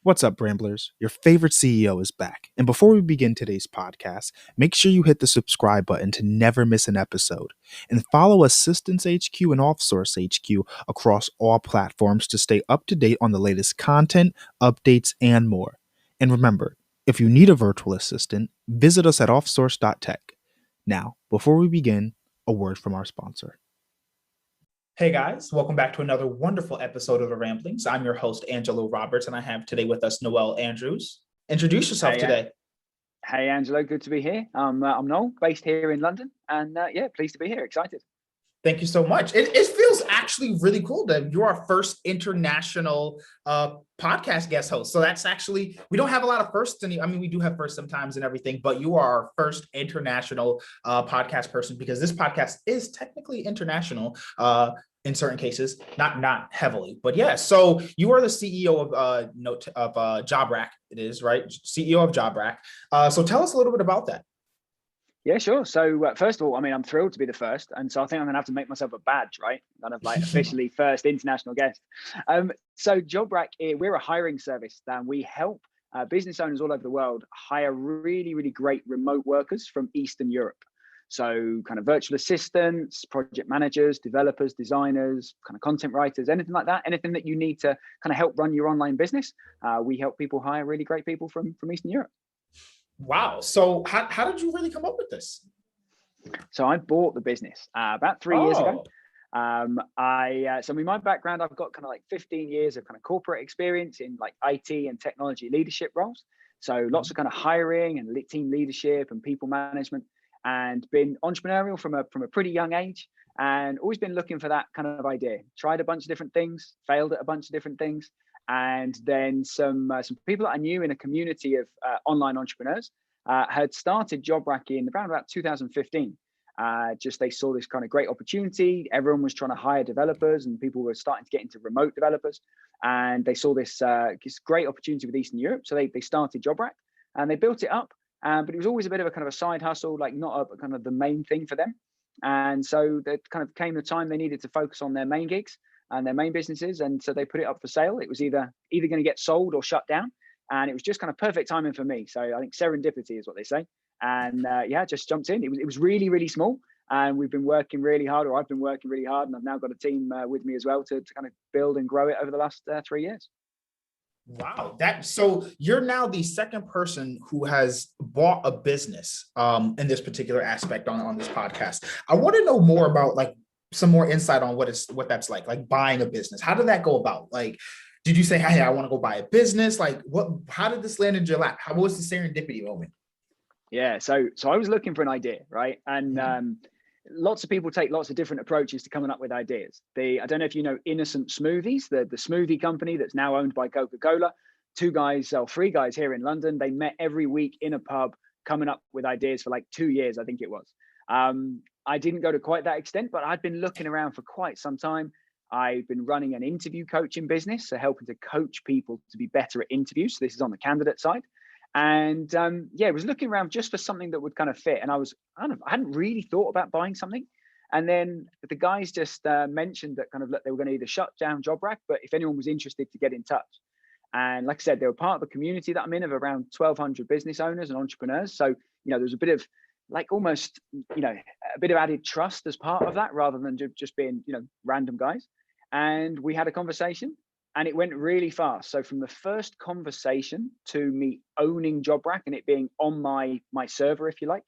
What's up, Ramblers? Your favorite CEO is back. And before we begin today's podcast, make sure you hit the subscribe button to never miss an episode. And follow Assistance HQ and Offsource HQ across all platforms to stay up to date on the latest content, updates, and more. And remember, if you need a virtual assistant, visit us at offsource.tech. Now, before we begin, a word from our sponsor. Hey guys, welcome back to another wonderful episode of The Ramblings. I'm your host, Angelo Roberts, and I have today with us Noel Andrews. Introduce yourself today. Hey, Angelo, good to be here. I'm Noel, based here in London, and pleased to be here, excited. Thank you so much. It feels actually really cool that you're our first international podcast guest host. So that's actually, we don't have a lot of firsts. We do have firsts sometimes and everything, but you are our first international podcast person because this podcast is technically international in certain cases, not heavily, but yeah. So you are the CEO of JobRack. It is right, CEO of JobRack. So tell us a little bit about that. Yeah, sure. So first of all, I'm thrilled to be the first. And so I think I'm going to have to make myself a badge, right? Kind of like officially first international guest. So JobRack, we're a hiring service and we help business owners all over the world hire really, really great remote workers from Eastern Europe. So kind of virtual assistants, project managers, developers, designers, kind of content writers, anything like that, anything that you need to kind of help run your online business. We help people hire really great people from Eastern Europe. Wow. So how did you really come up with this? So I bought the business about 3 years ago. My background, I've got kind of like 15 years of kind of corporate experience in like IT and technology leadership roles. So lots of kind of hiring and team leadership and people management, and been entrepreneurial from a pretty young age, and always been looking for that kind of idea. Tried a bunch of different things, failed at a bunch of different things. And then some people that I knew in a community of online entrepreneurs had started JobRack in around about 2015. They saw this kind of great opportunity. Everyone was trying to hire developers and people were starting to get into remote developers. And they saw this great opportunity with Eastern Europe. So they started JobRack and they built it up. But it was always a bit of a kind of a side hustle, like not a kind of the main thing for them. And so there kind of came the time they needed to focus on their main gigs and their main businesses. And so they put it up for sale. It was either going to get sold or shut down. And it was just kind of perfect timing for me. So I think serendipity is what they say. And just jumped in. It was really, really small. And we've been working really hard, or I've been working really hard. And I've now got a team with me as well to kind of build and grow it over the last 3 years. Wow. So you're now the second person who has bought a business in this particular aspect on this podcast. I want to know more about like some more insight on what that's like buying a business. How did that go about? Like, did you say, hey, I want to go buy a business? Like how did this land in your lap? What was the serendipity moment? Yeah. So I was looking for an idea, right? And lots of people take lots of different approaches to coming up with ideas. I don't know if you know Innocent Smoothies, the smoothie company that's now owned by Coca-Cola. Three guys here in London. They met every week in a pub, coming up with ideas for like 2 years, I think it was. I didn't go to quite that extent, but I'd been looking around for quite some time. I've been running an interview coaching business, so helping to coach people to be better at interviews. So this is on the candidate side. And I was looking around just for something that would kind of fit. And I hadn't really thought about buying something. And then the guys just mentioned that kind of they were going to either shut down JobRack, but if anyone was interested to get in touch. And like I said, they were part of a community that I'm in of around 1,200 business owners and entrepreneurs. So, there's a bit of like almost, a bit of added trust as part of that rather than just being, random guys. And we had a conversation. And it went really fast. So from the first conversation to me owning JobRack and it being on my server, if you like,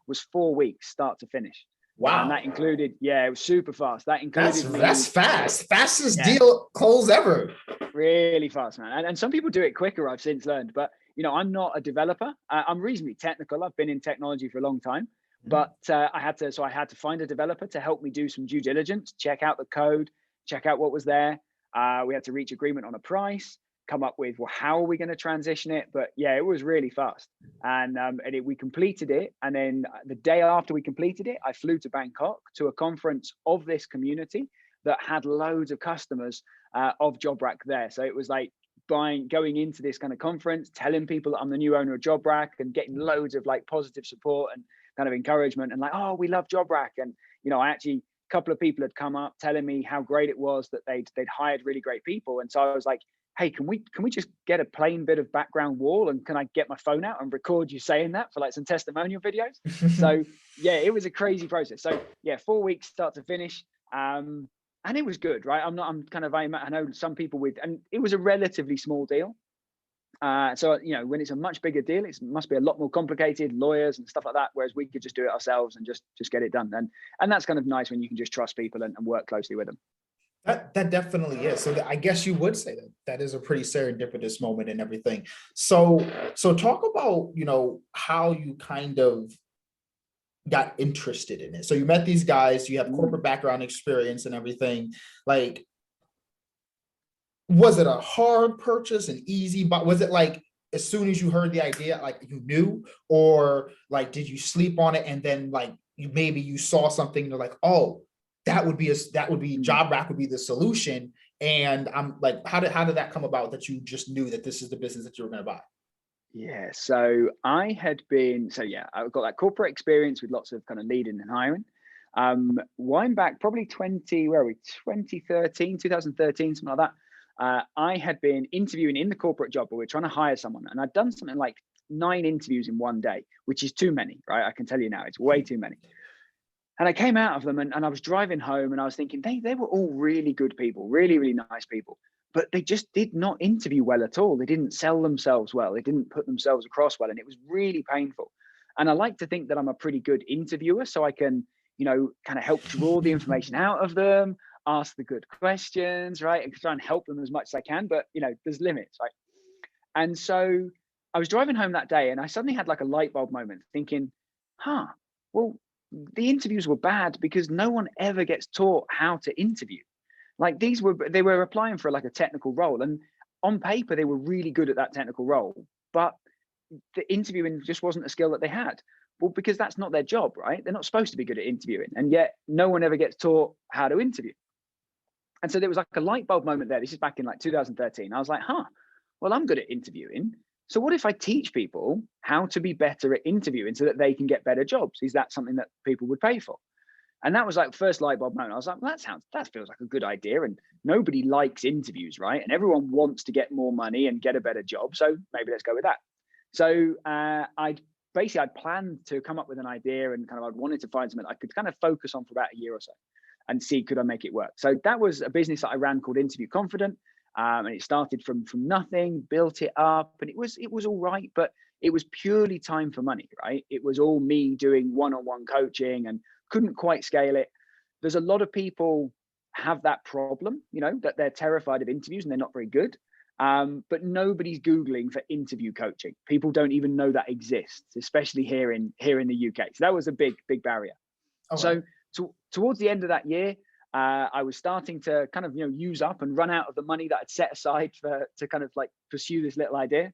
was 4 weeks, start to finish. Wow. And that included, it was super fast. That included that's fast. Fastest deal close ever. Really fast, man. And some people do it quicker, I've since learned. But, I'm not a developer. I'm reasonably technical. I've been in technology for a long time. But I had to find a developer to help me do some due diligence, check out the code, check out what was there. We had to reach agreement on a price, come up with, well, how are we going to transition it? But yeah, it was really fast. And we completed it. And then the day after we completed it, I flew to Bangkok to a conference of this community that had loads of customers of JobRack there. So it was like going into this kind of conference, telling people that I'm the new owner of JobRack and getting loads of like positive support and kind of encouragement and like, oh, we love JobRack. And, couple of people had come up telling me how great it was that they'd hired really great people. And so I was like, hey, can we just get a plain bit of background wall, and can I get my phone out and record you saying that for like some testimonial videos? So yeah, it was a crazy process. So yeah, 4 weeks start to finish. And it was good, right? I know some people and it was a relatively small deal. So, when it's a much bigger deal, it must be a lot more complicated, lawyers and stuff like that. Whereas we could just do it ourselves and just get it done. And that's kind of nice when you can just trust people and work closely with them. That definitely is. So I guess you would say that that is a pretty serendipitous moment and everything. So talk about, how you kind of got interested in it. So you met these guys, you have corporate background experience and everything. Like, was it a hard purchase, an easy, but was it like as soon as you heard the idea, like you knew, or like did you sleep on it and then like you saw something, you're like, oh, that would be Job Rack would be the solution. And I'm like, how did that come about that you just knew that this is the business that you were going to buy? Yeah. So I've got that corporate experience with lots of kind of leading and hiring. Wind back probably 2013, something like that. I had been interviewing in the corporate job, but we were trying to hire someone, and I'd done something like 9 interviews in one day, which is too many, right? I can tell you now, it's way too many. And I came out of them, and I was driving home, and I was thinking they were all really good people, really, really nice people, but they just did not interview well at all. They didn't sell themselves well. They didn't put themselves across well. And it was really painful. And I like to think that I'm a pretty good interviewer, so I can, kind of help draw the information out of them, ask the good questions, right? And try and help them as much as I can. But, there's limits, right? And so I was driving home that day, and I suddenly had like a light bulb moment thinking, well, the interviews were bad because no one ever gets taught how to interview. Like they were applying for like a technical role, and on paper they were really good at that technical role, but the interviewing just wasn't a skill that they had. Well, because that's not their job, right? They're not supposed to be good at interviewing, and yet no one ever gets taught how to interview. And so there was like a light bulb moment there. This is back in like 2013. I was like, well, I'm good at interviewing. So what if I teach people how to be better at interviewing so that they can get better jobs? Is that something that people would pay for? And that was like first light bulb moment. I was like, well, that feels like a good idea. And nobody likes interviews, right? And everyone wants to get more money and get a better job. So maybe let's go with that. So I'd planned to come up with an idea, and kind of I'd wanted to find something I could kind of focus on for about a year or so and see, could I make it work? So that was a business that I ran called Interview Confident. And it started from nothing, built it up, and it was all right, but it was purely time for money, right? It was all me doing one-on-one coaching and couldn't quite scale it. There's a lot of people have that problem, that they're terrified of interviews and they're not very good. But nobody's Googling for interview coaching. People don't even know that exists, especially here in the UK. So that was a big barrier. Okay. So towards the end of that year, I was starting to kind of use up and run out of the money that I'd set aside to kind of like pursue this little idea.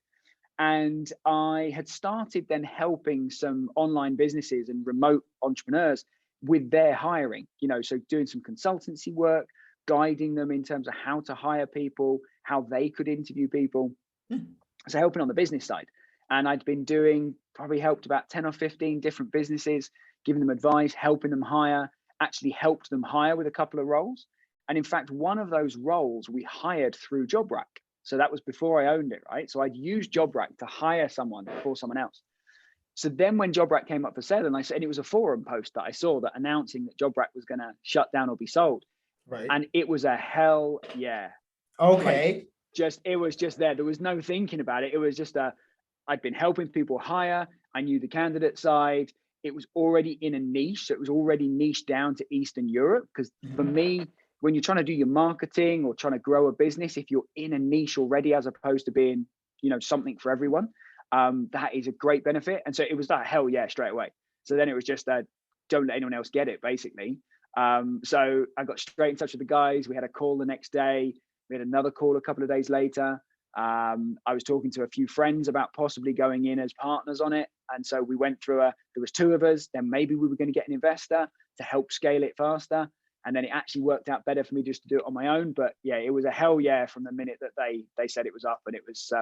And I had started then helping some online businesses and remote entrepreneurs with their hiring, so doing some consultancy work, guiding them in terms of how to hire people, how they could interview people. So helping on the business side. And I'd been helped about 10 or 15 different businesses, giving them advice, helping them hire, actually helped them hire with a couple of roles. And in fact, one of those roles we hired through Job Rack. So that was before I owned it, right? So I'd used Job Rack to hire someone for someone else. So then when Job Rack came up for sale, and it was a forum post that I saw that announcing that Job Rack was going to shut down or be sold. Right. And it was a hell yeah. Okay. It was just there. There was no thinking about it. It was just I'd been helping people hire. I knew the candidate side. It was already in a niche. So it was already niched down to Eastern Europe. Because for me, when you're trying to do your marketing or trying to grow a business, if you're in a niche already, as opposed to being, something for everyone, that is a great benefit. And so it was that hell yeah straight away. So then it was just don't let anyone else get it, basically. So I got straight in touch with the guys. We had a call the next day. We had another call a couple of days later. I was talking to a few friends about possibly going in as partners on it. And so we went through there was 2 of us, then maybe we were going to get an investor to help scale it faster. And then it actually worked out better for me just to do it on my own. But yeah, it was a hell yeah from the minute that they said it was up. And it was,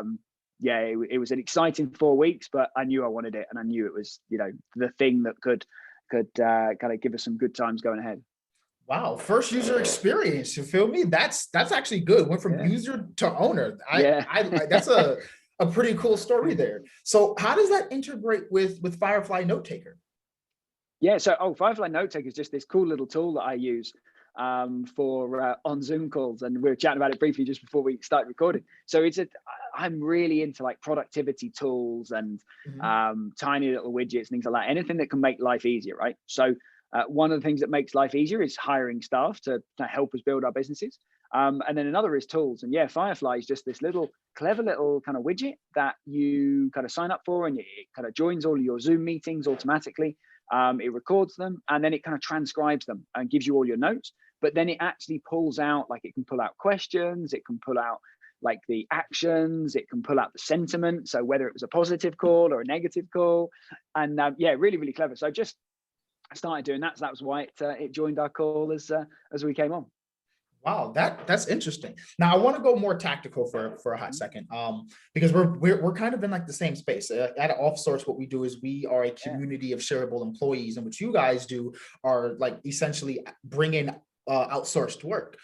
it was an exciting 4 weeks, but I knew I wanted it. And I knew it was, the thing that could kind of give us some good times going ahead. Wow, first user experience. You feel me? That's actually good. Went from Yeah. user to owner. Yeah. I that's a pretty cool story there. So how does that integrate with Firefly Note Taker? Yeah, so Firefly Note Taker is just this cool little tool that I use for on Zoom calls, and we were chatting about it briefly just before we started recording. So I'm really into like productivity tools and Mhm. tiny little widgets, things like that. Anything that can make life easier, right? So one of the things that makes life easier is hiring staff to help us build our businesses. And then another is tools. And yeah, Firefly is just this little clever little kind of widget that you kind of sign up for, and it kind of joins all of your Zoom meetings automatically. It records them, and then it kind of transcribes them and gives you all your notes. But then it actually pulls out, like, it can pull out questions, it can pull out like the actions, it can pull out the sentiment, so whether it was a positive call or a negative call. And yeah, really, really clever. So just started doing that, so that was why it joined our call as we came on. Wow, that's interesting. Now I want to go more tactical for a hot second, because we're kind of in like the same space. At Offsource, what we do is we are a Yeah. community of shareable employees, and what you guys do are like essentially bring in outsourced work.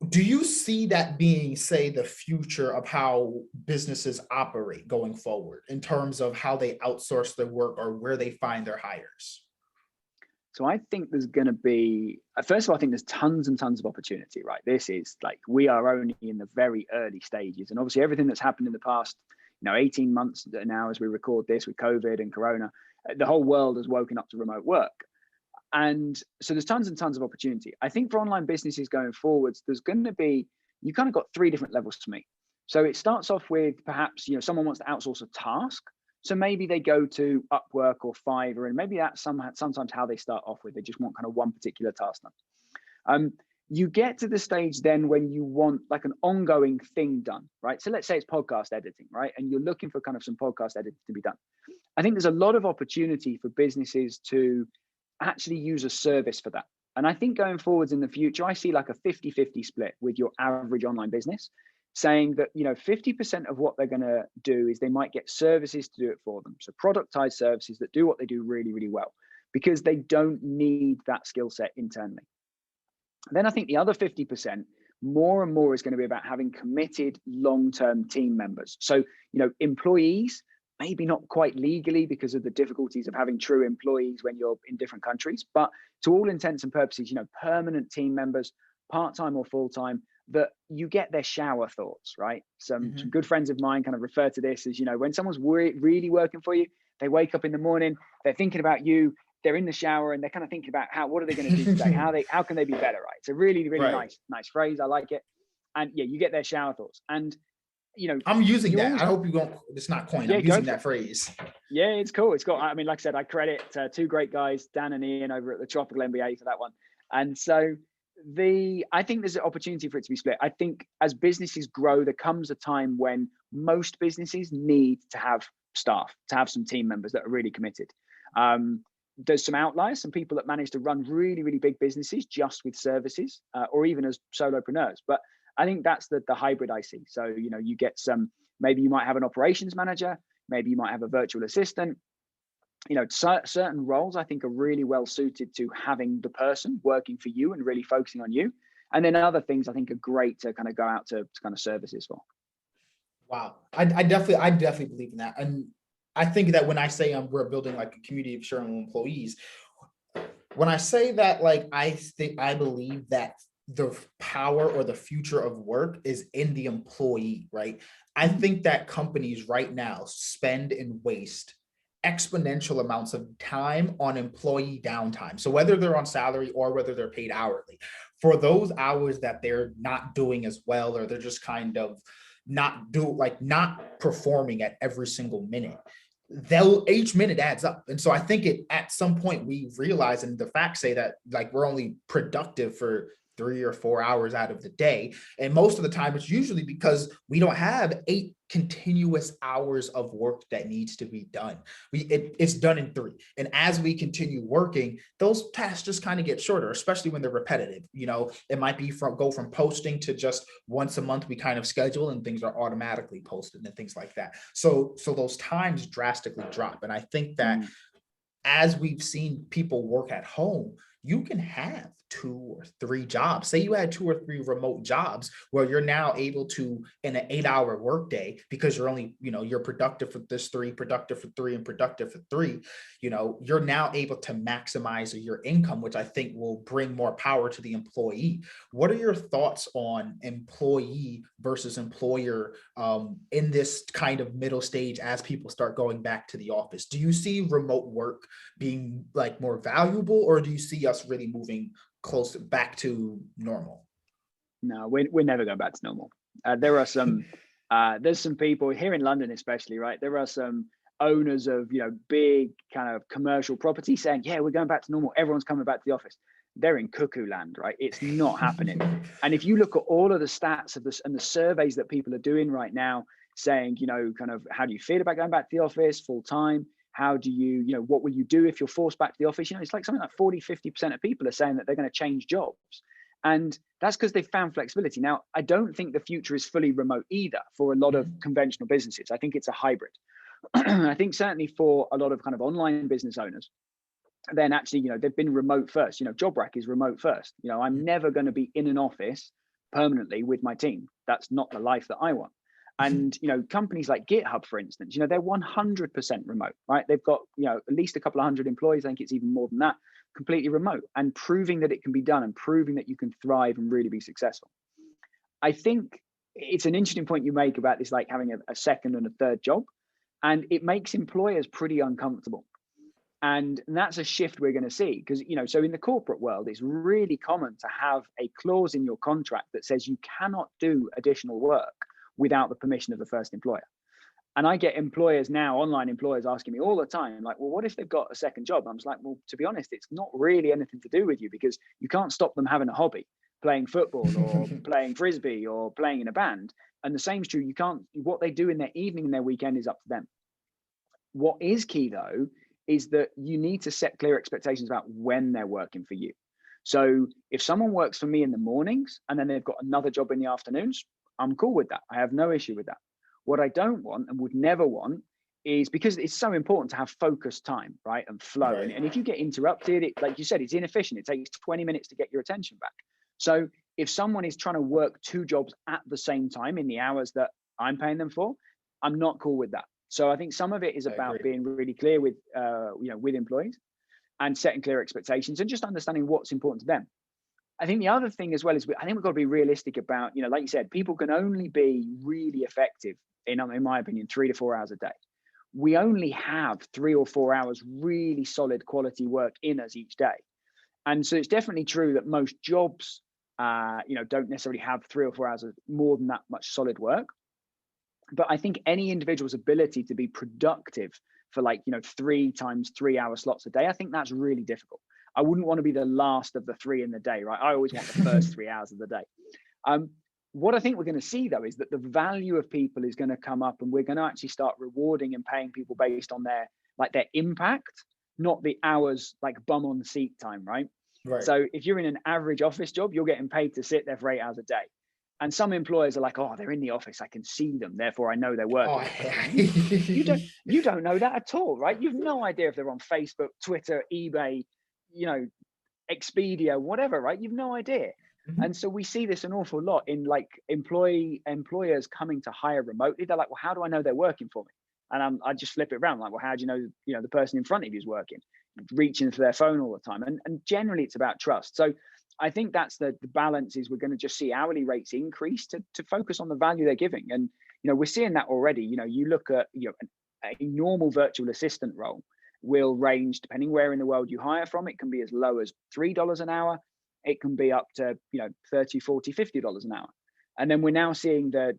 Do you see that being, say, the future of how businesses operate going forward in terms of how they outsource their work or where they find their hires? So I think there's going to be, first of all, I think there's tons and tons of opportunity, right? This is like, we are only in the very early stages. And obviously everything that's happened in the past, 18 months now, as we record this with COVID and Corona, the whole world has woken up to remote work. And so there's tons and tons of opportunity. I think for online businesses going forwards, there's going to be, you kind of got three different levels to me. So it starts off with perhaps, someone wants to outsource a task. So maybe they go to Upwork or Fiverr, and maybe that's sometimes how they start off with. They just want kind of one particular task done. You get to the stage then when you want like an ongoing thing done, right? So let's say it's podcast editing, right? And you're looking for kind of some podcast editing to be done. I think there's a lot of opportunity for businesses to actually use a service for that. And I think going forwards in the future, I see like a 50-50 split with your average online business, saying that 50% of what they're going to do is they might get services to do it for them. So productized services that do what they do really, really well, because they don't need that skill set internally. Then I think the other 50%, more and more, is going to be about having committed long-term team members. So, employees, maybe not quite legally because of the difficulties of having true employees when you're in different countries, but to all intents and purposes, permanent team members, part-time or full-time, that you get their shower thoughts, right? Some good friends of mine kind of refer to this as, when someone's really working for you, they wake up in the morning, they're thinking about you, they're in the shower, and they're kind of thinking about what are they going to do today? How can they be better, right? It's a really, really Right. nice phrase. I like it. And yeah, you get their shower thoughts. And I'm using you that. always I hope you don't. It's not coin. yeah, I'm go using for that it. phrase. Yeah, it's cool. It's got, I mean, like I said, I credit two great guys, Dan and Ian over at the Tropical MBA, for that one. And so I think there's an opportunity for it to be split. I think as businesses grow, there comes a time when most businesses need to have staff, to have some team members that are really committed. There's some outliers, some people that manage to run really, really big businesses just with services, or even as solopreneurs. But I think that's the hybrid I see. So, you get maybe you might have an operations manager, maybe you might have a virtual assistant. Certain roles I think are really well suited to having the person working for you and really focusing on you. And then other things I think are great to kind of go out to kind of services for. Wow, I definitely believe in that, and I think that when I say we're building like a community of shareable employees, when I say that, like, I believe that the power or the future of work is in the employee, right? I think that companies right now spend and waste exponential amounts of time on employee downtime. So whether they're on salary or whether they're paid hourly, for those hours that they're not doing as well, or they're just kind of not performing at every single minute, each minute adds up. And so I think at some point we realize, and the facts say that, like, we're only productive for 3 or 4 hours out of the day, and most of the time it's usually because we don't have 8 continuous hours of work that needs to be done. It's done in 3, and as we continue working, those tasks just kind of get shorter, especially when they're repetitive. It might be go from posting to just once a month we kind of schedule, and things are automatically posted and things like that. So those times drastically drop, and I think that as we've seen people work at home, you can have 2 or 3 jobs. Say you had 2 or 3 remote jobs where you're now able to, in an 8-hour workday, because you're only, you're productive for this 3, productive for 3, and productive for 3, you're now able to maximize your income, which I think will bring more power to the employee. What are your thoughts on employee versus employer in this kind of middle stage as people start going back to the office? Do you see remote work being like more valuable, or do you see us really moving close back to normal? No, we're never going back to normal. There are some there's some people here in London, especially, right? There are some owners of big kind of commercial property saying, yeah, we're going back to normal. Everyone's coming back to the office. They're in cuckoo land, right? It's not happening. And if you look at all of the stats of this and the surveys that people are doing right now, saying, kind of how do you feel about going back to the office full time? How do you, what will you do if you're forced back to the office? It's like something like 40-50% of people are saying that they're going to change jobs. And that's because they've found flexibility. Now, I don't think the future is fully remote either for a lot of conventional businesses. I think it's a hybrid. I think certainly for a lot of kind of online business owners, then actually, they've been remote first. JobRack is remote first. I'm never going to be in an office permanently with my team. That's not the life that I want. And companies like GitHub, for instance, they're 100% remote, right? They've got at least a couple of hundred employees. I think it's even more than that, completely remote, and proving that it can be done and proving that you can thrive and really be successful. I think it's an interesting point you make about this, like having a second and a third job, and it makes employers pretty uncomfortable. And that's a shift we're going to see because, so in the corporate world, it's really common to have a clause in your contract that says you cannot do additional work without the permission of the first employer. And I get employers now, online employers, asking me all the time, like, well, what if they've got a second job? I'm just like, well, to be honest, it's not really anything to do with you because you can't stop them having a hobby, playing football or playing frisbee or playing in a band. And the same is true. You can't, what they do in their evening and their weekend is up to them. What is key though, is that you need to set clear expectations about when they're working for you. So if someone works for me in the mornings and then they've got another job in the afternoons, I'm cool with that. I have no issue with that. What I don't want and would never want is, because it's so important to have focused time, right? And flow. Right. And if you get interrupted, like you said, it's inefficient. It takes 20 minutes to get your attention back. So if someone is trying to work 2 jobs at the same time in the hours that I'm paying them for, I'm not cool with that. So I think some of it is about being really clear with, with employees and setting clear expectations and just understanding what's important to them. I think the other thing as well is I think we've got to be realistic about, like you said, people can only be really effective in my opinion, 3 to 4 hours a day. We only have 3 or 4 hours really solid quality work in us each day. And so it's definitely true that most jobs, don't necessarily have 3 or 4 hours of more than that much solid work. But I think any individual's ability to be productive for 3 times 3 hour slots a day, I think that's really difficult. I wouldn't want to be the last of the 3 in the day, right? I always want the first 3 hours of the day. What I think we're going to see though is that the value of people is going to come up, and we're going to actually start rewarding and paying people based on their impact, not the hours like bum on seat time, right? Right. So if you're in an average office job, you're getting paid to sit there for 8 hours a day. And some employers are like, oh, they're in the office, I can see them, therefore I know they're working. Oh, You don't know that at all, right? You've no idea if they're on Facebook, Twitter, eBay, Expedia, whatever, right? You've no idea. Mm-hmm. And so we see this an awful lot in employers coming to hire remotely. They're like, well, how do I know they're working for me? And I just flip it around, like, well, how do you know, the person in front of you is working, reaching for their phone all the time. And generally it's about trust. So I think that's the balance, is we're going to just see hourly rates increase to focus on the value they're giving. And, we're seeing that already. You look at, a normal virtual assistant role will range, depending where in the world you hire from. It can be as low as $3 an hour. It can be up to, $30, $40, $50 an hour. And then we're now seeing the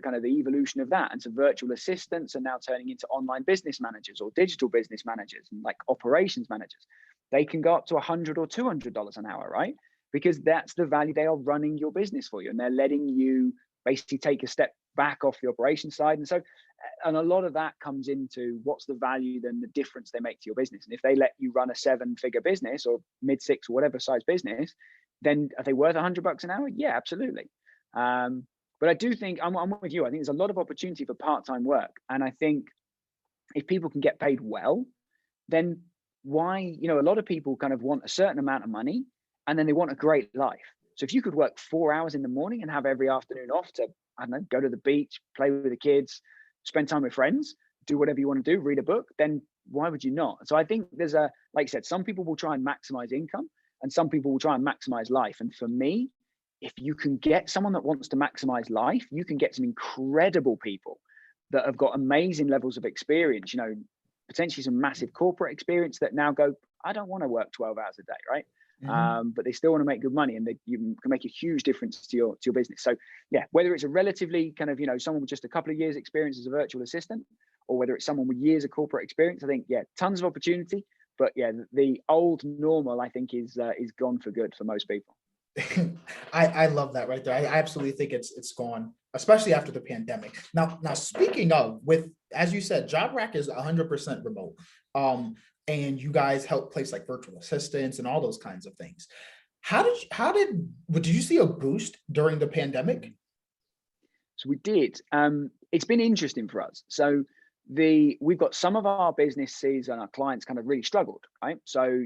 kind of the evolution of that. And so virtual assistants are now turning into online business managers or digital business managers and like operations managers. They can go up to $100 or $200 an hour, right? Because that's the value. They are running your business for you, and they're letting you basically take a step back off the operations side. And so, and a lot of that comes into what's the value, then the difference they make to your business. And if they let you run a 7-figure business or mid-6 or whatever size business, then are they worth $100 an hour? Yeah, absolutely. But I do think I'm with you. I think there's a lot of opportunity for part-time work. And I think if people can get paid well, then why, a lot of people kind of want a certain amount of money and then they want a great life. So if you could work 4 hours in the morning and have every afternoon off to, I don't know, go to the beach, play with the kids, spend time with friends, do whatever you want to do, read a book, then why would you not? So I think there's like you said, some people will try and maximize income and some people will try and maximize life. And for me, if you can get someone that wants to maximize life, you can get some incredible people that have got amazing levels of experience, potentially some massive corporate experience that now go, I don't want to work 12 hours a day, right? But they still want to make good money, and you can make a huge difference to your business. So yeah, whether it's a relatively kind of, someone with just a couple of years experience as a virtual assistant, or whether it's someone with years of corporate experience, I think, yeah, tons of opportunity. But yeah, the old normal, I think, is gone for good for most people. I love that right there. I absolutely think it's gone, especially after the pandemic. Now speaking of, with, as you said, JobRack is 100% remote. And you guys help place like virtual assistants and all those kinds of things. Did you see a boost during the pandemic? So we did. It's been interesting for us. So we've got some of our businesses and our clients kind of really struggled, right? So,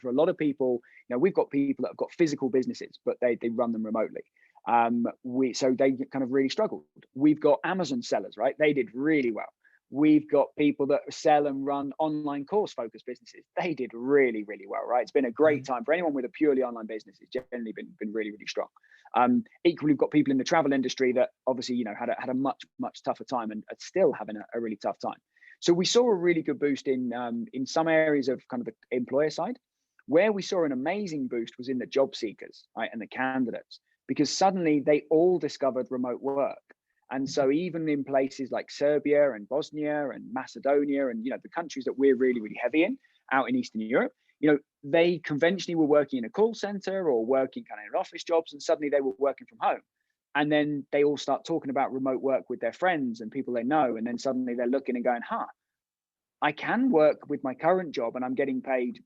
for a lot of people, we've got people that have got physical businesses, but they run them remotely. So they kind of really struggled. We've got Amazon sellers, right? They did really well. We've got people that sell and run online course focused businesses. They did really, really well, right? It's been a great time for anyone with a purely online business. It's generally been really, really strong. Equally, we've got people in the travel industry that obviously, had a much, much tougher time and are still having a really tough time. So we saw a really good boost in some areas of kind of the employer side. Where we saw an amazing boost was in the job seekers, right, and the candidates, because suddenly they all discovered remote work. And so even in places like Serbia and Bosnia and Macedonia and, the countries that we're really, really heavy in out in Eastern Europe, they conventionally were working in a call center or working kind of in office jobs, and suddenly they were working from home. And then they all start talking about remote work with their friends and people they know. And then suddenly they're looking and going, I can work with my current job and I'm getting paid,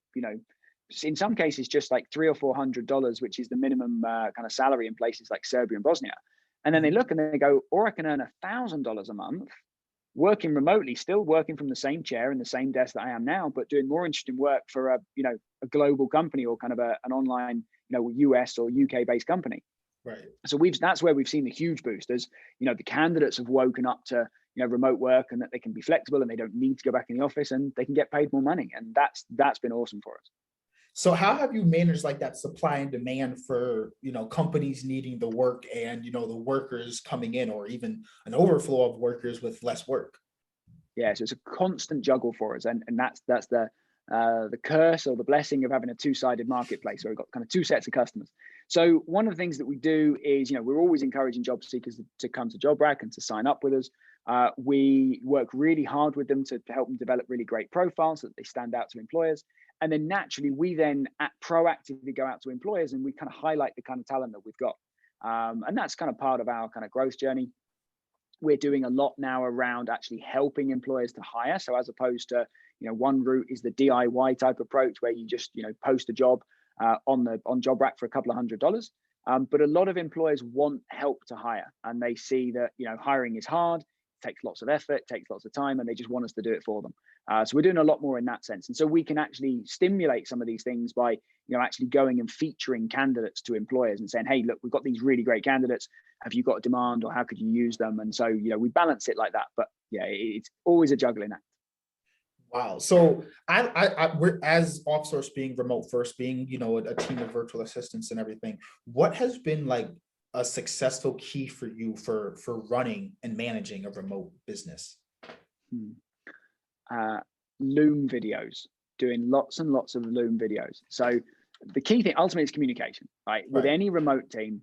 in some cases just like $300 or $400, which is the minimum kind of salary in places like Serbia and Bosnia. And then they look and they go, or I can earn $1,000 a month working remotely, still working from the same chair and the same desk that I am now, but doing more interesting work for a global company or kind of an online, US or UK based company. Right. So that's where we've seen the huge boost. As the candidates have woken up to remote work and that they can be flexible and they don't need to go back in the office and they can get paid more money. And that's been awesome for us. So how have you managed like that supply and demand for, companies needing the work and, the workers coming in, or even an overflow of workers with less work? Yeah, so it's a constant juggle for us. And that's the curse or the blessing of having a two-sided marketplace where we've got kind of two sets of customers. So one of the things that we do is, we're always encouraging job seekers to come to JobRack and to sign up with us. We work really hard with them to help them develop really great profiles so that they stand out to employers. And then naturally, we then proactively go out to employers and we kind of highlight the kind of talent that we've got. And that's kind of part of our kind of growth journey. We're doing a lot now around actually helping employers to hire. So as opposed to, one route is the DIY type approach where you just, post a job on JobRack for a couple of $100. But a lot of employers want help to hire, and they see that, hiring is hard, takes lots of effort, takes lots of time, and they just want us to do it for them. So we're doing a lot more in that sense. And so we can actually stimulate some of these things by, actually going and featuring candidates to employers and saying, hey, look, we've got these really great candidates. Have you got a demand, or how could you use them? And so, we balance it like that. But yeah, it's always a juggling act. Wow. So we're, as outsourced, being remote first, being, a team of virtual assistants and everything, what has been like a successful key for you for running and managing a remote business? Loom videos, doing lots and lots of Loom videos. So the key thing ultimately is communication, right? With any remote team,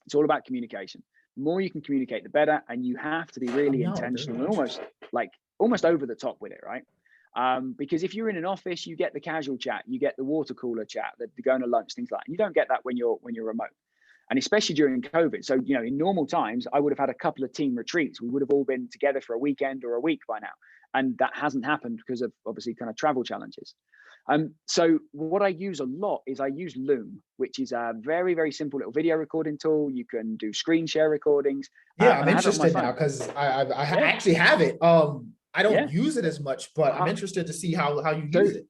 it's all about communication. The more you can communicate, the better. And you have to be really intentional and almost over the top with it, right? Because if you're in an office, you get the casual chat, you get the water cooler chat, the going to lunch, things like that. You don't get that when you're remote. And especially during COVID. So, in normal times, I would have had a couple of team retreats. We would have all been together for a weekend or a week by now. And that hasn't happened because of obviously kind of travel challenges. So what I use a lot is I use Loom, which is a very, very simple little video recording tool. You can do screen share recordings. Yeah, I'm interested now because I actually have it. I don't use it as much, but I'm interested to see how you use it.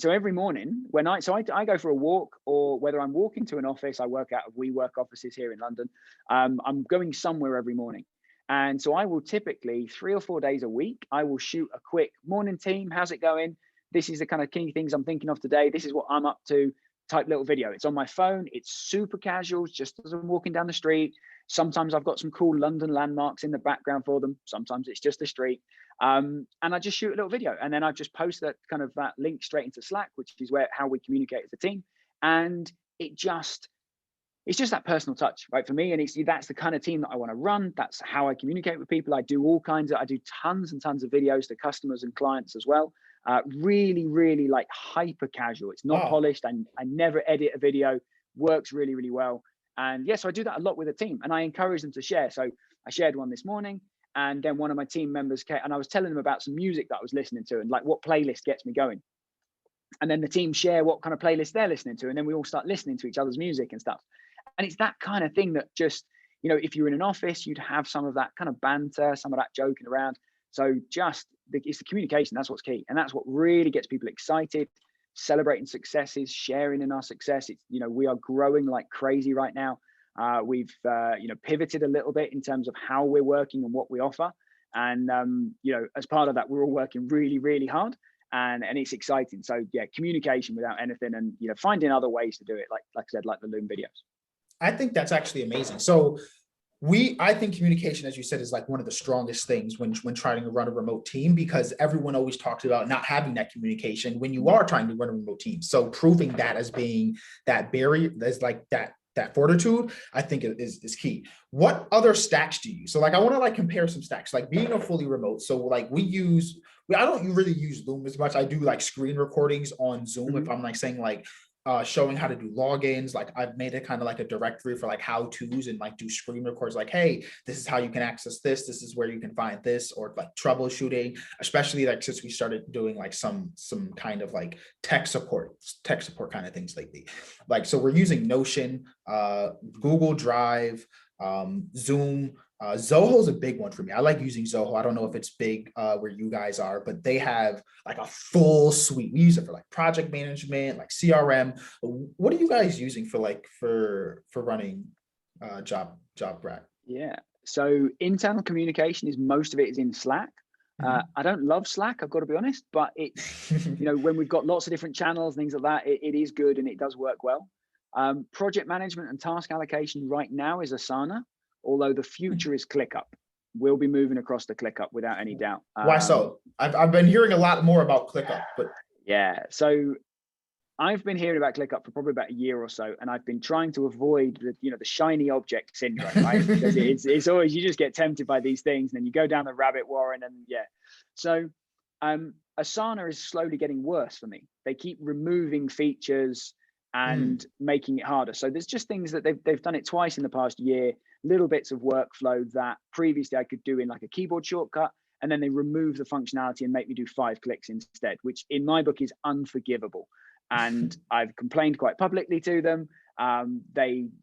so every morning I go for a walk, or whether I'm walking to an office, I work out of WeWork offices here in London. I'm going somewhere every morning. And so I will typically 3 or 4 days a week, I will shoot a quick morning team. How's it going? This is the kind of key things I'm thinking of today. This is what I'm up to type little video. It's on my phone. It's super casual, just as I'm walking down the street. Sometimes I've got some cool London landmarks in the background for them. Sometimes it's just the street. And I just shoot a little video, and then I just post that link straight into Slack, which is how we communicate as a team. And it's just that personal touch, right, for me. And that's the kind of team that I want to run. That's how I communicate with people. I do tons and tons of videos to customers and clients as well. Really, really like hyper casual. It's not polished. I never edit a video. Works really, really well. And so I do that a lot with a team, and I encourage them to share. So I shared one this morning, and then one of my team members came, and I was telling them about some music that I was listening to and like what playlist gets me going. And then the team share what kind of playlist they're listening to, and then we all start listening to each other's music and stuff. And it's that kind of thing that just, if you're in an office, you'd have some of that kind of banter, some of that joking around. So it's the communication. That's what's key. And that's what really gets people excited, celebrating successes, sharing in our success. It's, we are growing like crazy right now. We've, pivoted a little bit in terms of how we're working and what we offer. And, as part of that, we're all working really, really hard. And it's exciting. So communication without anything, and, finding other ways to do it. Like I said, like the Loom videos. I think that's actually amazing. So I think communication, as you said, is like one of the strongest things when trying to run a remote team, because everyone always talks about not having that communication when you are trying to run a remote team. So proving that as being that barrier, that's like that fortitude, I think is key. What other stacks do you use? So like, I want to like compare some stacks, like being a fully remote. So like I don't really use Loom as much. I do like screen recordings on Zoom. If I'm like saying like, showing how to do logins, like I've made it kind of like a directory for like how to's, and like do screen records, like, hey, this is how you can access this is where you can find this, or like troubleshooting, especially like since we started doing like some kind of like tech support kind of things lately. Like, so we're using Notion, Google Drive, Zoom. Zoho is a big one for me. I like using Zoho. I don't know if it's big where you guys are, but they have like a full suite. We use it for like project management, like CRM. What are you guys using for running JobRack? Yeah. So internal communication most of it is in Slack. I don't love Slack, I've got to be honest, but it's, when we've got lots of different channels, things like that, it is good and it does work well. Project management and task allocation right now is Asana, although the future is ClickUp. We'll be moving across to ClickUp without any doubt. Why so? I've been hearing a lot more about ClickUp, but yeah. So I've been hearing about ClickUp for probably about a year or so, and I've been trying to avoid the shiny object syndrome, right? Because it's always, you just get tempted by these things, and then you go down the rabbit warren, and So Asana is slowly getting worse for me. They keep removing features and making it harder. So there's just things that they've done it twice in the past year, little bits of workflow that previously I could do in like a keyboard shortcut, and then they remove the functionality and make me do 5 clicks instead, which in my book is unforgivable. And I've complained quite publicly to them.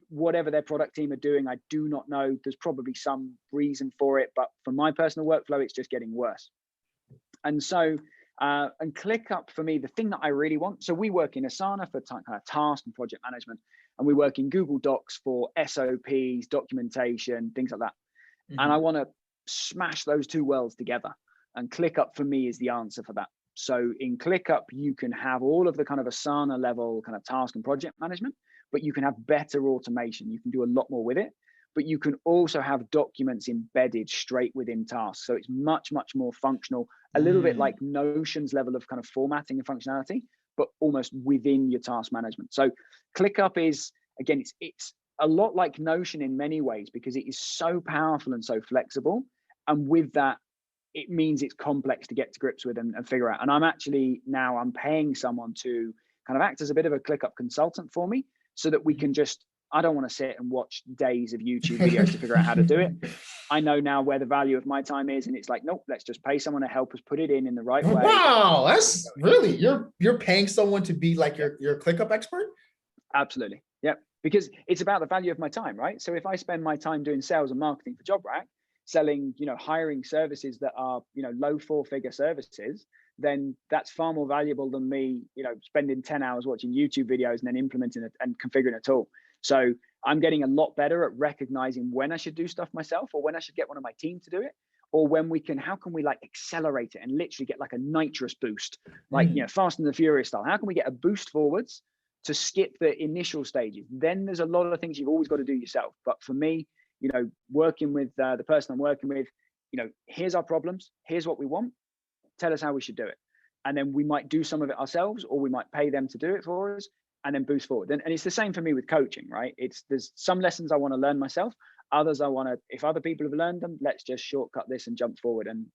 Whatever their product team are doing, I do not know. There's probably some reason for it, but for my personal workflow, it's just getting worse. And so, and ClickUp for me, the thing that I really want. So we work in Asana for kind of task and project management, and we work in Google Docs for SOPs, documentation, things like that. And I want to smash those two worlds together. And ClickUp for me is the answer for that. So in ClickUp, you can have all of the kind of Asana level kind of task and project management, but you can have better automation. You can do a lot more with it, but you can also have documents embedded straight within tasks. So it's much, much more functional, a little bit like Notion's level of kind of formatting and functionality, but almost within your task management. So ClickUp is, again, it's a lot like Notion in many ways, because it is so powerful and so flexible. And with that, it means it's complex to get to grips with and figure out. And I'm paying someone to kind of act as a bit of a ClickUp consultant for me, so that we can I don't want to sit and watch days of YouTube videos to figure out how to do it. I know now where the value of my time is, and it's like, nope, let's just pay someone to help us put it in the right way. Wow, that's really, you're paying someone to be like your ClickUp expert? Absolutely. Yep. Because it's about the value of my time, right? So if I spend my time doing sales and marketing for JobRack, selling, hiring services that are, low 4-figure services, then that's far more valuable than me, spending 10 hours watching YouTube videos and then implementing it and configuring a tool. So I'm getting a lot better at recognizing when I should do stuff myself, or when I should get one of my team to do it, or when how can we like accelerate it and literally get like a nitrous boost, like, Fast and the Furious style. How can we get a boost forwards to skip the initial stages? Then there's a lot of things you've always got to do yourself. But for me, working with the person I'm working with, here's our problems, here's what we want, tell us how we should do it. And then we might do some of it ourselves, or we might pay them to do it for us and then boost forward. And it's the same for me with coaching, right? There's some lessons I want to learn myself. Others I want to, if other people have learned them, let's just shortcut this and jump forward. And,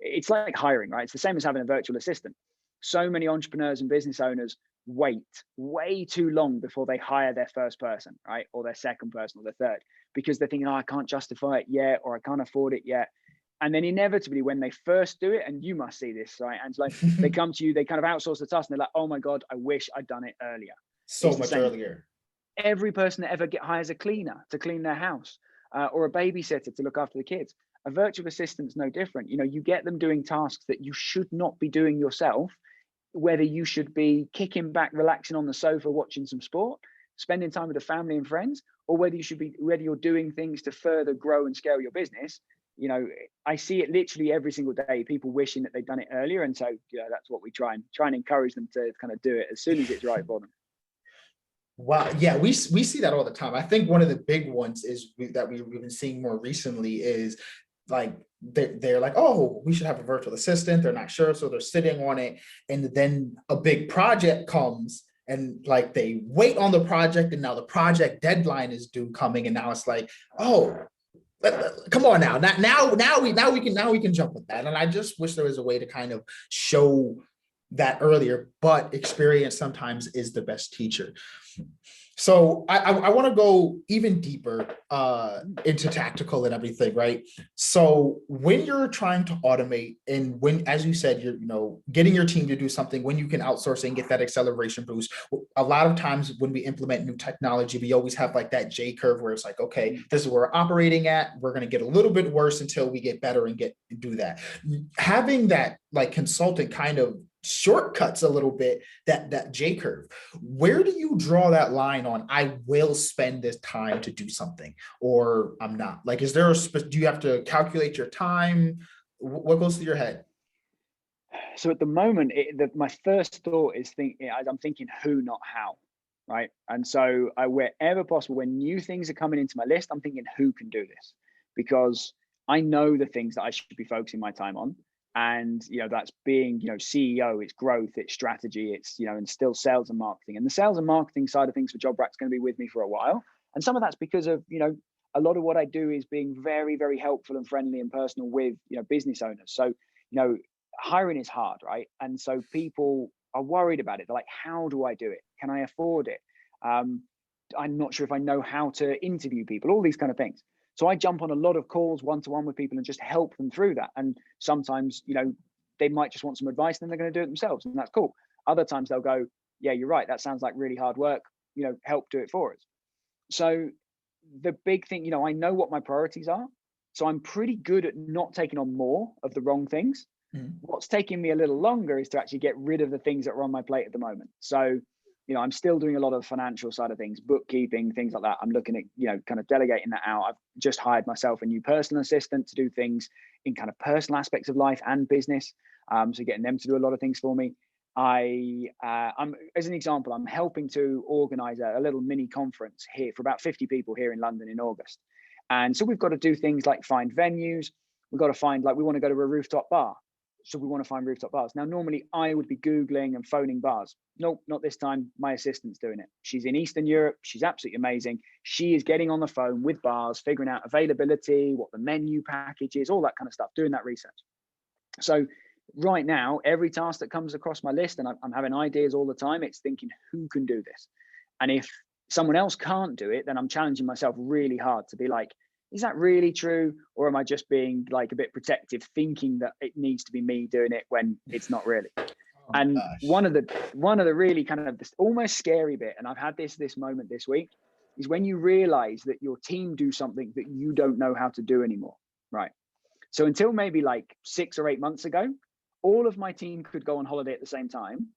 it's like hiring, right? It's the same as having a virtual assistant. So many entrepreneurs and business owners wait way too long before they hire their first person, right? Or their second person, or their third, because they're thinking, oh, I can't justify it yet, or I can't afford it yet. And then inevitably, when they first do it, and you must see this, right? And it's like they come to you, they kind of outsource the task, and they're like, oh my God, I wish I'd done it earlier. So much earlier. Every person that ever hires a cleaner to clean their house, or a babysitter to look after the kids, a virtual assistant's no different. You get them doing tasks that you should not be doing yourself, whether you should be kicking back, relaxing on the sofa, watching some sport, spending time with the family and friends, or whether you're doing things to further grow and scale your business. I see it literally every single day, people wishing that they'd done it earlier. And so, that's what we try and encourage them to kind of do it as soon as it's right for them. Wow. Yeah, we see that all the time. I think one of the big ones that we've been seeing more recently is like they're like, oh, we should have a virtual assistant. They're not sure, so they're sitting on it, and then a big project comes, and like they wait on the project, and now the project deadline is due coming, and now it's like, oh, come on now we can jump with that. And I just wish there was a way to kind of show that earlier, but experience sometimes is the best teacher. So I want to go even deeper into tactical and everything, right? So when you're trying to automate, and when, as you said, you're getting your team to do something, when you can outsource and get that acceleration boost, a lot of times when we implement new technology, we always have like that J curve where it's like, okay, this is where we're operating at. We're going to get a little bit worse until we get better and do that. Having that like consultant kind of shortcuts a little bit that J curve. Where do you draw that line on, I will spend this time to do something, or I'm not? Like, is there do you have to calculate your time? What goes through your head? So at the moment, my first thought is I'm thinking who, not how, right? And so wherever possible, when new things are coming into my list, I'm thinking who can do this, because I know the things that I should be focusing my time on. And, that's being, CEO, it's growth, it's strategy, it's, and still sales and marketing. And the sales and marketing side of things for JobRack's going to be with me for a while. And some of that's because of, a lot of what I do is being very, very helpful and friendly and personal with, business owners. So, hiring is hard, right? And so people are worried about it. They're like, how do I do it? Can I afford it? I'm not sure if I know how to interview people, all these kind of things. So I jump on a lot of calls one-to-one with people and just help them through that. And sometimes, they might just want some advice, and then they're going to do it themselves, and that's cool. Other times they'll go, yeah, you're right, that sounds like really hard work, help do it for us. So the big thing, I know what my priorities are. So I'm pretty good at not taking on more of the wrong things. Mm-hmm. What's taking me a little longer is to actually get rid of the things that are on my plate at the moment. So I'm still doing a lot of the financial side of things, bookkeeping, things like that. I'm looking at, kind of delegating that out. I've just hired myself a new personal assistant to do things in kind of personal aspects of life and business. So getting them to do a lot of things for me. I'm, as an example, I'm helping to organize a little mini conference here for about 50 people here in London in August. And so we've got to do things like find venues. We've got to find, we want to go to a rooftop bar. So we want to find rooftop bars. Now, normally I would be Googling and phoning bars. Nope, not this time. My assistant's doing it. She's in Eastern Europe. She's absolutely amazing. She is getting on the phone with bars, figuring out availability, what the menu package is, all that kind of stuff, doing that research. So right now, every task that comes across my list, and I'm having ideas all the time, it's thinking who can do this? And if someone else can't do it, then I'm challenging myself really hard to be like, is that really true? Or am I just being like a bit protective, thinking that it needs to be me doing it when it's not really? And one of the really kind of this almost scary bit, and I've had this moment this week, is when you realize that your team do something that you don't know how to do anymore, right? So until maybe like 6 or 8 months ago, all of my team could go on holiday at the same time,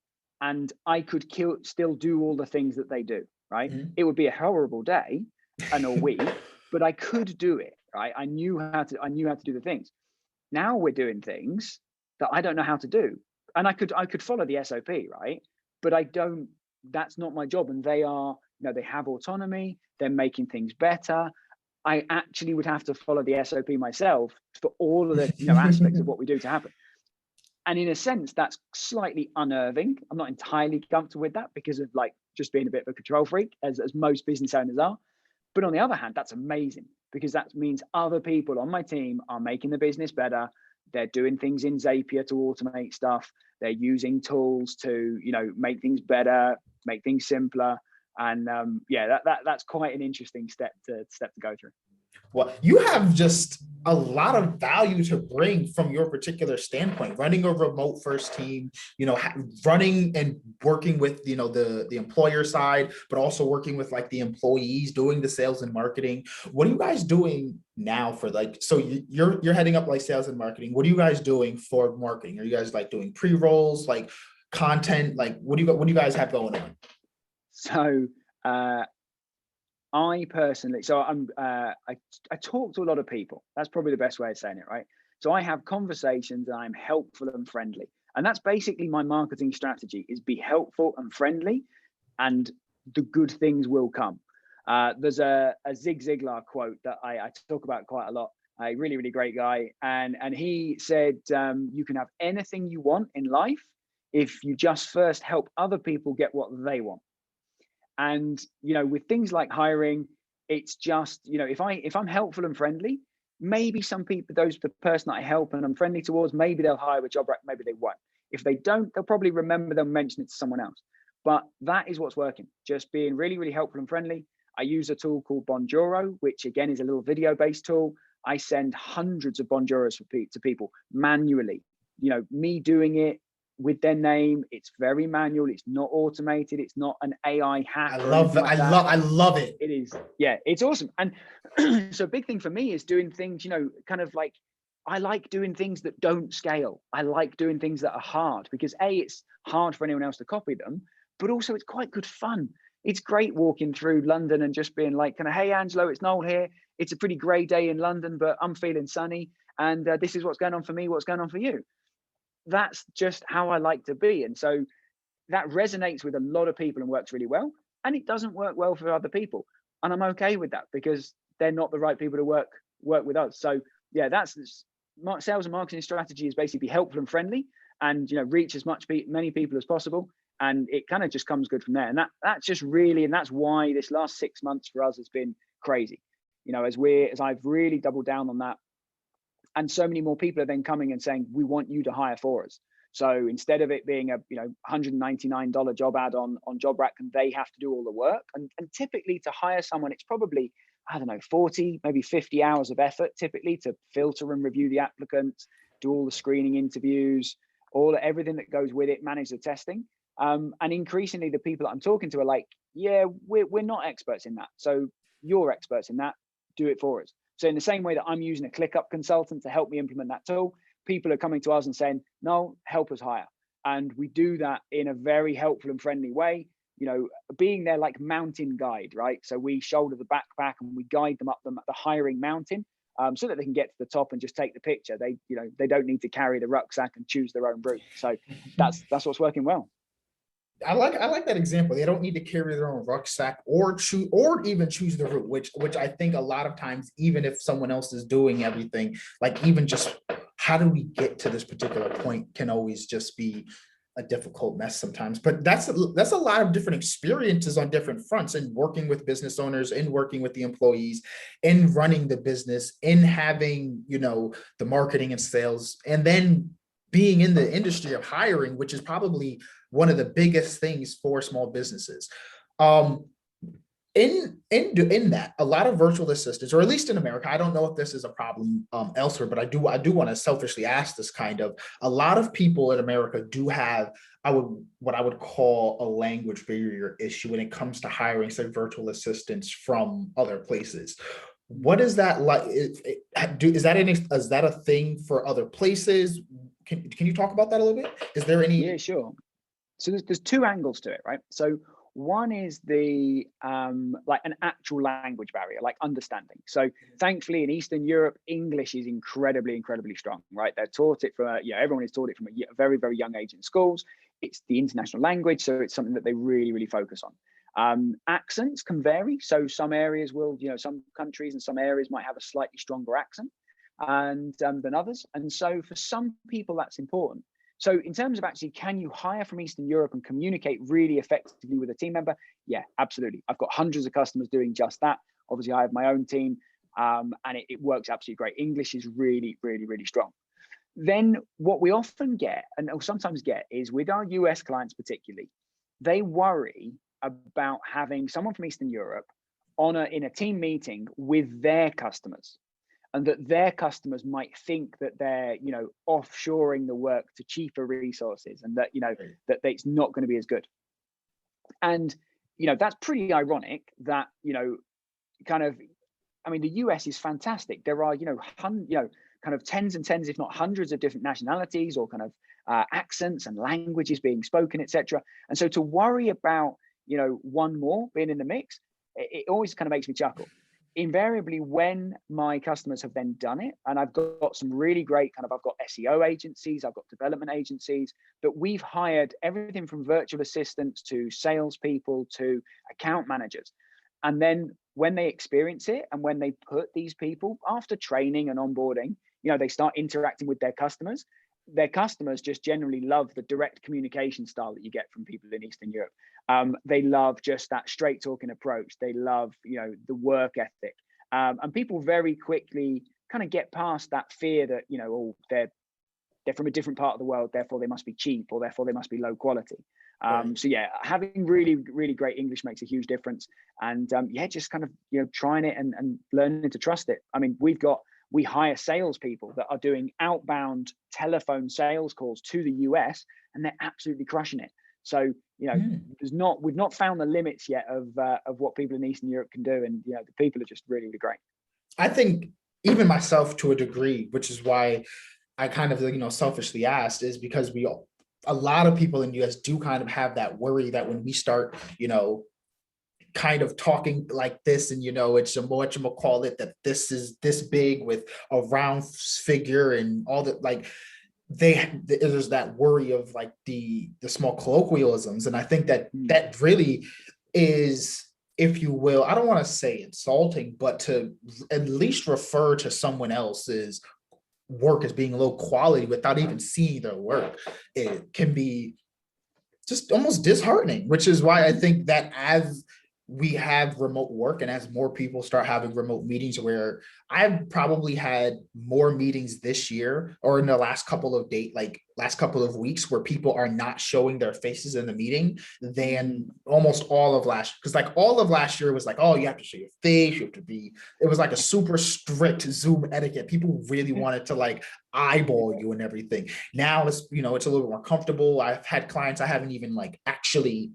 and I could still do all the things that they do, right? Mhm. It would be a horrible day and a week, but I could do it, right? I knew how to do the things. Now we're doing things that I don't know how to do. And I could follow the SOP, right? But I don't, that's not my job. And they are, they have autonomy, they're making things better. I actually would have to follow the SOP myself for all of the aspects of what we do to happen. And in a sense, that's slightly unnerving. I'm not entirely comfortable with that because of like just being a bit of a control freak, as most business owners are. But on the other hand, that's amazing because that means other people on my team are making the business better. They're doing things in Zapier to automate stuff. They're using tools to, make things better, make things simpler. And that's quite an interesting step to go through. Well, you have just a lot of value to bring from your particular standpoint, running a remote first team, running and working with, the employer side, but also working with like the employees, doing the sales and marketing. What are you guys doing now for so you're heading up like sales and marketing. What are you guys doing for marketing? Are you guys like doing pre-rolls, like content? Like what do you guys have going on? So, I personally, so I talk to a lot of people. That's probably the best way of saying it, right? So I have conversations and I'm helpful and friendly. And that's basically my marketing strategy, is be helpful and friendly, and the good things will come. There's a Zig Ziglar quote that I talk about quite a lot. A really, really great guy. And he said, you can have anything you want in life if you just first help other people get what they want. And with things like hiring, it's just, if I'm helpful and friendly, maybe some people, the person that I help and I'm friendly towards, maybe they'll hire a job rec, maybe they won't. If they don't, they'll probably remember, they'll mention it to someone else. But that is what's working, just being really, really helpful and friendly. I use a tool called Bonjoro, which again is a little video-based tool. I send hundreds of Bonjoros to people manually. Me doing it with their name. It's very manual. It's not automated. It's not an AI hack. I love that. Like I love it. It is. Yeah, it's awesome. And so a big thing for me is doing things, kind of like, I like doing things that don't scale. I like doing things that are hard because it's hard for anyone else to copy them, but also it's quite good fun. It's great walking through London and just being like, kind of, hey, Angelo, it's Noel here. It's a pretty grey day in London, but I'm feeling sunny. And this is what's going on for me. What's going on for you? That's just how I like to be. And so that resonates with a lot of people and works really well. And it doesn't work well for other people. And I'm okay with that because they're not the right people to work with us. So yeah, that's sales and marketing strategy, is basically be helpful and friendly and, reach as many people as possible. And it kind of just comes good from there. And that's just really, and that's why this last 6 months for us has been crazy. As I've really doubled down on that. And so many more people are then coming and saying, we want you to hire for us. So instead of it being a $199 job ad on JobRack, and they have to do all the work, and typically to hire someone, it's probably, I don't know, 40, maybe 50 hours of effort typically to filter and review the applicants, do all the screening interviews, everything that goes with it, manage the testing. And increasingly the people that I'm talking to are like, yeah, we're not experts in that. So you're experts in that, do it for us. So in the same way that I'm using a ClickUp consultant to help me implement that tool, people are coming to us and saying, no, help us hire. And we do that in a very helpful and friendly way, being their like mountain guide, right? So we shoulder the backpack and we guide them up the hiring mountain, so that they can get to the top and just take the picture. They don't need to carry the rucksack and choose their own route. So that's what's working well. I like that example. They don't need to carry their own rucksack or even choose the route, which I think a lot of times, even if someone else is doing everything, like even just how do we get to this particular point can always just be a difficult mess sometimes. But that's a lot of different experiences on different fronts, and working with business owners, and working with the employees, in running the business, in having, the marketing and sales, and then being in the industry of hiring, which is probably one of the biggest things for small businesses. In that, a lot of virtual assistants, or at least in America, I don't know if this is a problem elsewhere, but I do want to selfishly ask this kind of, a lot of people in America do have what I would call a language barrier issue when it comes to hiring, say, virtual assistants from other places. What is that like? Is that a thing for other places? Can you talk about that a little bit? Is there Yeah, any? sure. So there's two angles to it, right? So one is the like an actual language barrier, like understanding. So thankfully in Eastern Europe, English is incredibly strong, right? They're taught it from everyone is taught it from a very, very young age in schools. It's the international language, so it's something that they really, really focus on. Accents can vary. So some areas will, some countries and some areas might have a slightly stronger accent and than others. And so for some people, that's important. So in terms of actually, can you hire from Eastern Europe and communicate really effectively with a team member? Yeah, absolutely. I've got hundreds of customers doing just that. Obviously, I have my own team, and it works absolutely great. English is really, really, really strong. Then what we often get, and sometimes get, is with our US clients particularly, they worry about having someone from Eastern Europe in a team meeting with their customers, and that their customers might think that they're offshoring the work to cheaper resources, and that that it's not going to be as good. And that's pretty ironic that kind of, I mean, the US is fantastic. There are kind of tens and tens, if not hundreds, of different nationalities or kind of accents and languages being spoken, etc. And so to worry about one more being in the mix, it always kind of makes me chuckle. Invariably, when my customers have then done it, and I've got some really great I've got SEO agencies, I've got development agencies that we've hired everything from virtual assistants to salespeople to account managers. And then when they experience it and when they put these people after training and onboarding, they start interacting with their customers just generally love the direct communication style that you get from people in Eastern Europe. They love just that straight talking approach. They love, the work ethic. And people very quickly kind of get past that fear that, they're from a different part of the world, therefore they must be cheap, or therefore they must be low quality. So yeah, having really, really great English makes a huge difference. And just kind of, trying it and learning to trust it. I mean, we hire salespeople that are doing outbound telephone sales calls to the US, and they're absolutely crushing it. So, we've not found the limits yet of what people in Eastern Europe can do. And, the people are just really, really great. I think even myself to a degree, which is why I kind of, selfishly asked, is because a lot of people in the US do kind of have that worry that when we start, kind of talking like this, and it's a more call it that this is this big with a round figure and all that, like there's that worry of like the small colloquialisms. And I think that really is, if you will, I don't want to say insulting, but to at least refer to someone else's work as being low quality without even seeing their work, it can be just almost disheartening, which is why I think that as we have remote work and as more people start having remote meetings, where I've probably had more meetings this year or in the last couple of weeks where people are not showing their faces in the meeting than almost all of last, because like all of last year was like, oh, you have to show your face, it was like a super strict Zoom etiquette. People really wanted to like eyeball you and everything. Now it's, it's a little bit more comfortable. I've had clients I haven't even like actually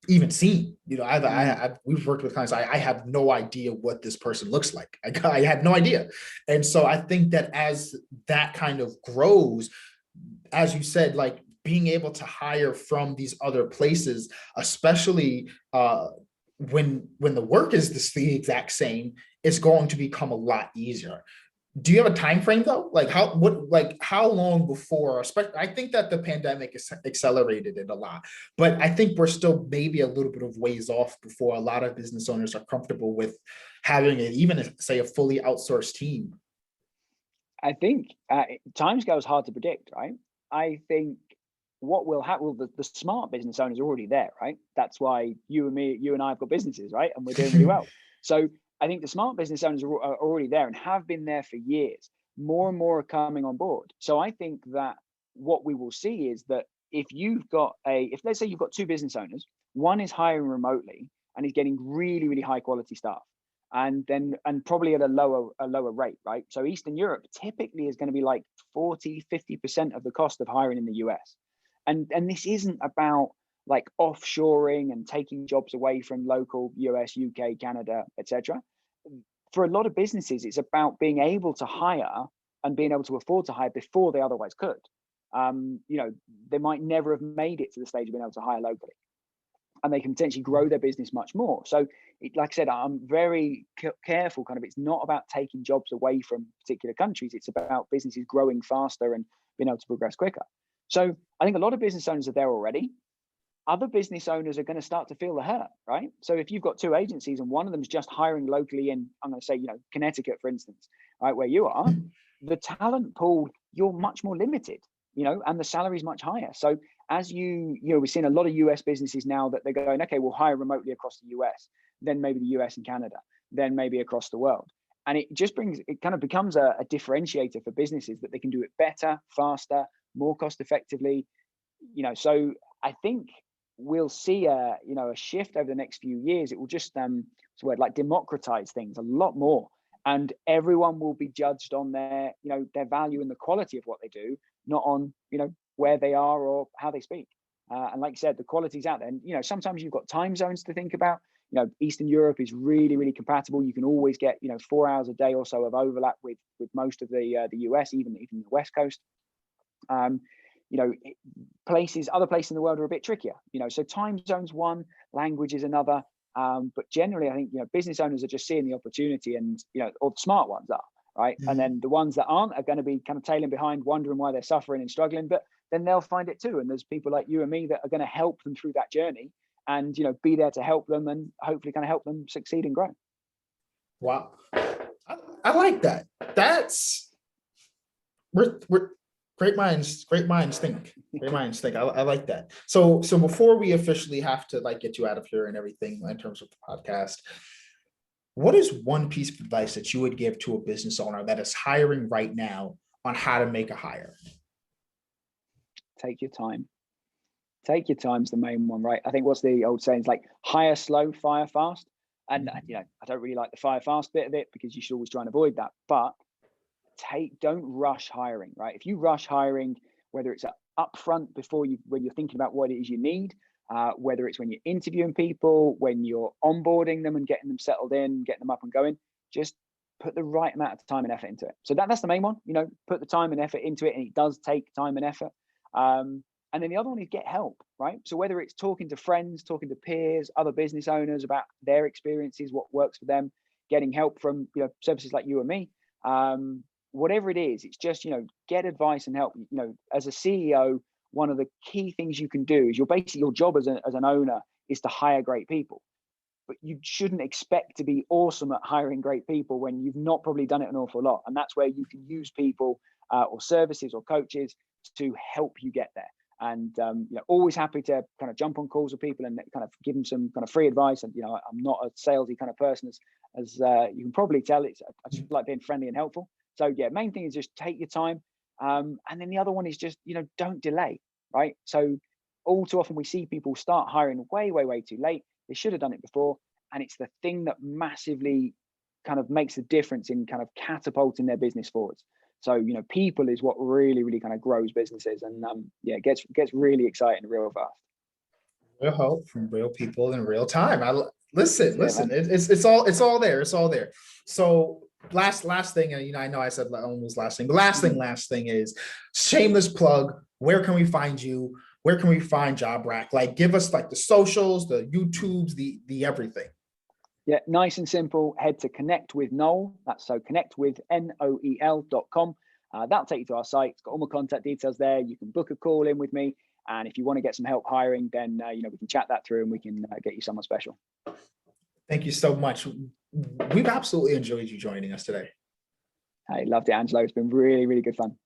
even seen, we've worked with clients. I have no idea what this person looks like. I had no idea. And so I think that as that kind of grows, as you said, like being able to hire from these other places, especially when the work is the exact same, it's going to become a lot easier. Do you have a time frame though? Like how long before? Especially, I think that the pandemic has accelerated it a lot, but I think we're still maybe a little bit of ways off before a lot of business owners are comfortable with having say a fully outsourced team. I think timescale is hard to predict, right? I think what will happen, well, the smart business owners are already there, right? That's why you and I have got businesses, right? And we're doing really well. So I think the smart business owners are already there and have been there for years. More and more are coming on board. So I think that what we will see is that if let's say you've got two business owners, one is hiring remotely and is getting really, really high quality staff, and probably at a lower rate, right? So Eastern Europe typically is going to be like 40-50% of the cost of hiring in the US. And this isn't about like offshoring and taking jobs away from local US, UK, Canada, etc. For a lot of businesses, it's about being able to hire and being able to afford to hire before they otherwise could, they might never have made it to the stage of being able to hire locally, and they can potentially grow their business much more. So, like I said, I'm very careful. Kind of, it's not about taking jobs away from particular countries. It's about businesses growing faster and being able to progress quicker. So, I think a lot of business owners are there already. Other business owners are going to start to feel the hurt, right? So, if you've got two agencies and one of them is just hiring locally in, I'm going to say, Connecticut, for instance, right, where you are, the talent pool, you're much more limited, and the salary is much higher. So, as we're seeing a lot of US businesses now that they're going, okay, we'll hire remotely across the US, then maybe the US and Canada, then maybe across the world. And it kind of becomes a differentiator for businesses that they can do it better, faster, more cost effectively. So I think we'll see a shift over the next few years. It will just, democratize things a lot more. And everyone will be judged on their value and the quality of what they do, not on, where they are or how they speak. And like you said, the quality's out there. And, sometimes you've got time zones to think about. Eastern Europe is really, really compatible. You can always get, 4 hours a day or so of overlap with most of the US, even the West Coast. Other places in the world are a bit trickier. So time zones one, language is another. But generally, I think, business owners are just seeing the opportunity, and, or the smart ones are, right? Mm-hmm. And then the ones that aren't are going to be kind of tailing behind, wondering why they're suffering and struggling. But then they'll find it too. And there's people like you and me that are going to help them through that journey, and, be there to help them and hopefully kind of help them succeed and grow. Wow. I like that. We're great minds think. Great minds think. I like that. So before we officially have to get you out of here and everything in terms of the podcast, what is one piece of advice that you would give to a business owner that is hiring right now on how to make a hire? Take your time. Take your time's the main one, right? I think what's the old saying is hire slow, fire fast. And I don't really like the fire fast bit of it, because you should always try and avoid that. But don't rush hiring, right? If you rush hiring, whether it's upfront when you're thinking about what it is you need, whether it's when you're interviewing people, when you're onboarding them and getting them settled in, getting them up and going, just put the right amount of time and effort into it. So that's the main one, put the time and effort into it, and it does take time and effort. And then the other one is get help, right? So whether it's talking to friends, talking to peers, other business owners about their experiences, what works for them, getting help from services like you and me, whatever it is, it's just get advice and help. As a CEO, one of the key things you can do is your job as an owner is to hire great people. But you shouldn't expect to be awesome at hiring great people when you've not probably done it an awful lot. And that's where you can use people or services or coaches to help you get there. And always happy to kind of jump on calls with people and kind of give them some kind of free advice. And I'm not a salesy kind of person, as you can probably tell. I just like being friendly and helpful. So main thing is just take your time. And then the other one is just don't delay, right? So all too often we see people start hiring way too late. They should have done it before, and it's the thing that massively kind of makes the difference in kind of catapulting their business forwards. So, people is what really kind of grows businesses, and it gets really exciting real fast. Real help from real people in real time. Listen. It's all there. So last thing, and I know I said almost last thing, but last thing is shameless plug. Where can we find you? Where can we find Job Rack? Give us the socials, the YouTubes, the everything. Yeah, nice and simple. Head to Connect with Noel. That's so connectwithnoel.com. That'll take you to our site. It's got all my contact details there. You can book a call in with me. And if you want to get some help hiring, then we can chat that through and we can get you someone special. Thank you so much. We've absolutely enjoyed you joining us today. I loved it, Angelo. It's been really, really good fun.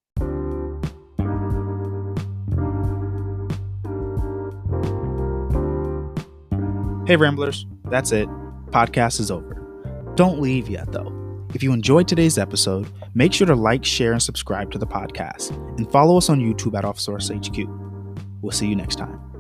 Hey, Ramblers, that's it. Podcast is over. Don't leave yet, though. If you enjoyed today's episode, make sure to like, share, and subscribe to the podcast, and follow us on YouTube at Outsourced HQ. We'll see you next time.